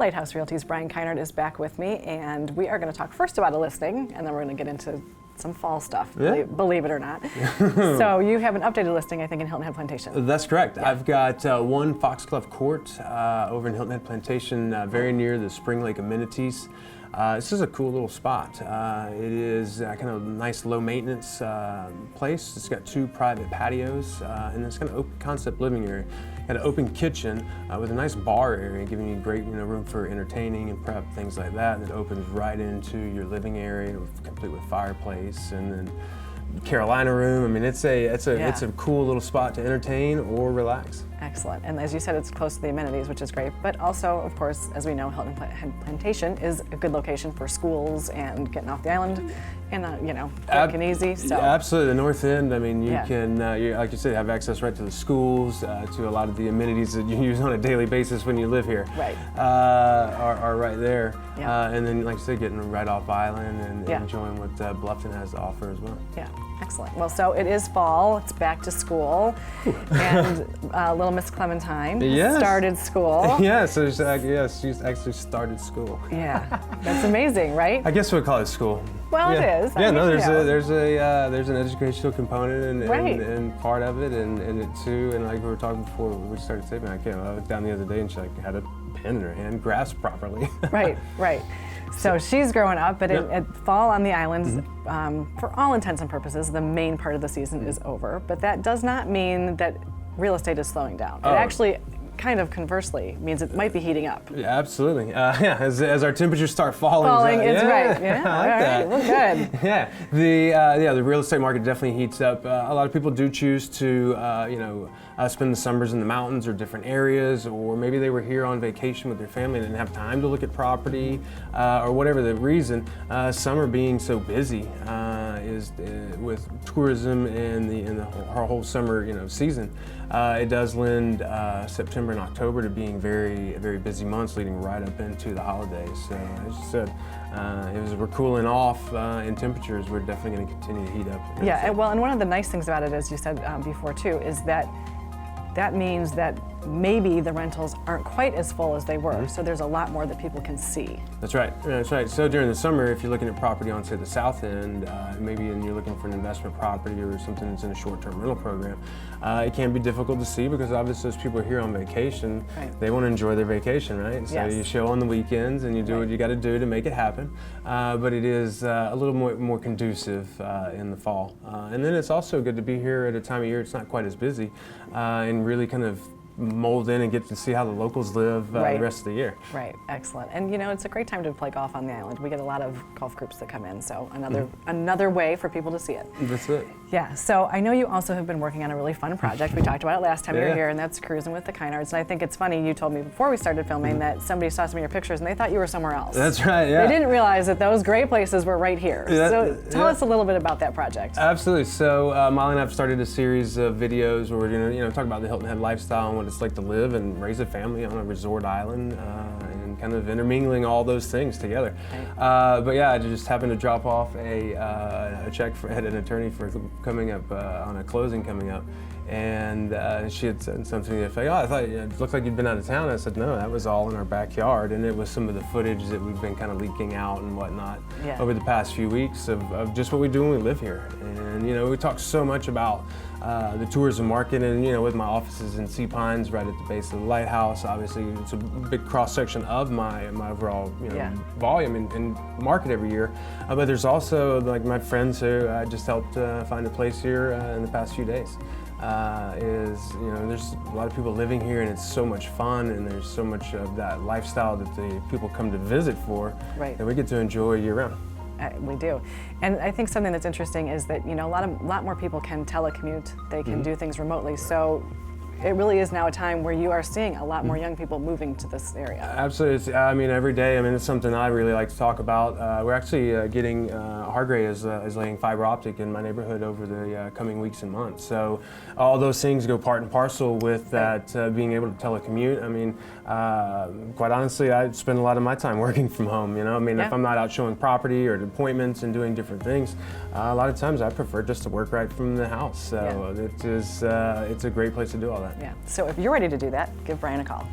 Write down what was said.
Lighthouse Realty's Brian Kinard is back with me, and we are going to talk first about a listing, and then we're going to get into some fall stuff, believe it or not. So you have an updated listing, I think, in Hilton Head Plantation. That's correct. Yeah. I've got one Foxglove Court over in Hilton Head Plantation, very near the Spring Lake amenities. This is a cool little spot. It is kind of a nice low maintenance place. It's got 2 private patios and it's kind of open concept living area. Got an open kitchen with a nice bar area, giving you great room for entertaining and prep, things like that. That opens right into your living area, complete with fireplace, and then Carolina room. I mean, it's a cool little spot to entertain or relax. Excellent. And as you said, it's close to the amenities, which is great. But also, of course, as we know, Hilton Head Plantation is a good location for schools and getting off the island, and quick and easy. So absolutely, the north end. I mean, you can, like you said, have access right to the schools, to a lot of the amenities that you use on a daily basis when you live here. Right. Are right there. Yeah. And then, like you said, getting right off island and enjoying what Bluffton has to offer as well. Yeah. Excellent. Well, so it is fall. It's back to school, and little Miss Clementine started school. Yeah, so she's actually started school. Yeah, that's amazing, right? I guess we'll call it school. Well, it is. Yeah, no, there's an educational component and part of it, and it too. And like we were talking before we started taping, I looked down the other day and she had a pen in her hand, grasped properly. Right. So she's growing up, but at fall on the islands, for all intents and purposes, the main part of the season is over. But that does not mean that real estate is slowing down. It actually kind of conversally means it might be heating up. Yeah, absolutely. As our temperatures start falling. It's right. Yeah, I like that. We're good. Yeah, the real estate market definitely heats up. A lot of people do choose to, spend the summers in the mountains or different areas, or maybe they were here on vacation with their family and didn't have time to look at property, or whatever the reason. Summer being so busy is with tourism and our whole summer season. It does lend September and October to being very, very busy months leading right up into the holidays. So as you said, as we're cooling off in temperatures, we're definitely going to continue to heat up. Yeah, well, and one of the nice things about it, as you said before too, is that means that maybe the rentals aren't quite as full as they were, so there's a lot more that people can see. That's right. So during the summer, if you're looking at property on, say, the south end, maybe and you're looking for an investment property or something that's in a short-term rental program, it can be difficult to see because obviously those people are here on vacation. Right. They want to enjoy their vacation, right? So you show on the weekends and you do what you got to do to make it happen. But it is a little more conducive in the fall. And then it's also good to be here at a time of year it's not quite as busy and really kind of mold in and get to see how the locals live the rest of the year. Right, excellent. And it's a great time to play golf on the island. We get a lot of golf groups that come in, so another way for people to see it. That's it. Yeah, so I know you also have been working on a really fun project. We talked about it last time you were here, and that's cruising with the Kinards. And I think it's funny, you told me before we started filming that somebody saw some of your pictures and they thought you were somewhere else. That's right, yeah. They didn't realize that those great places were right here. So tell us a little bit about that project. Absolutely. So Molly and I have started a series of videos where we're going to talk about the Hilton Head lifestyle and what it's like to live and raise a family on a resort island and kind of intermingling all those things together. Right. But yeah, I just happened to drop off a check at an attorney for coming up on a closing coming up, and she had said something to the effect, I thought it looked like you'd been out of town. I said, no, that was all in our backyard, and it was some of the footage that we've been kind of leaking out and whatnot over the past few weeks of just what we do when we live here. And we talk so much about the tourism market, and with my offices in Sea Pines right at the base of the lighthouse, obviously it's a big cross-section of my overall volume and market every year. But there's also like my friends who I just helped find a place here in the past few days. There's a lot of people living here and it's so much fun, and there's so much of that lifestyle that the people come to visit for that we get to enjoy year round. We do. And I think something that's interesting is that, a lot more people can telecommute. They can do things remotely. So it really is now a time where you are seeing a lot more young people moving to this area. Absolutely. Every day, it's something I really like to talk about. We're actually getting, Hargray is laying fiber optic in my neighborhood over the coming weeks and months. So all those things go part and parcel with that being able to telecommute. Quite honestly, I spend a lot of my time working from home, if I'm not out showing property or appointments and doing different things, a lot of times I prefer just to work right from the house. So it's a great place to do all that. Yeah. So if you're ready to do that, give Brian a call.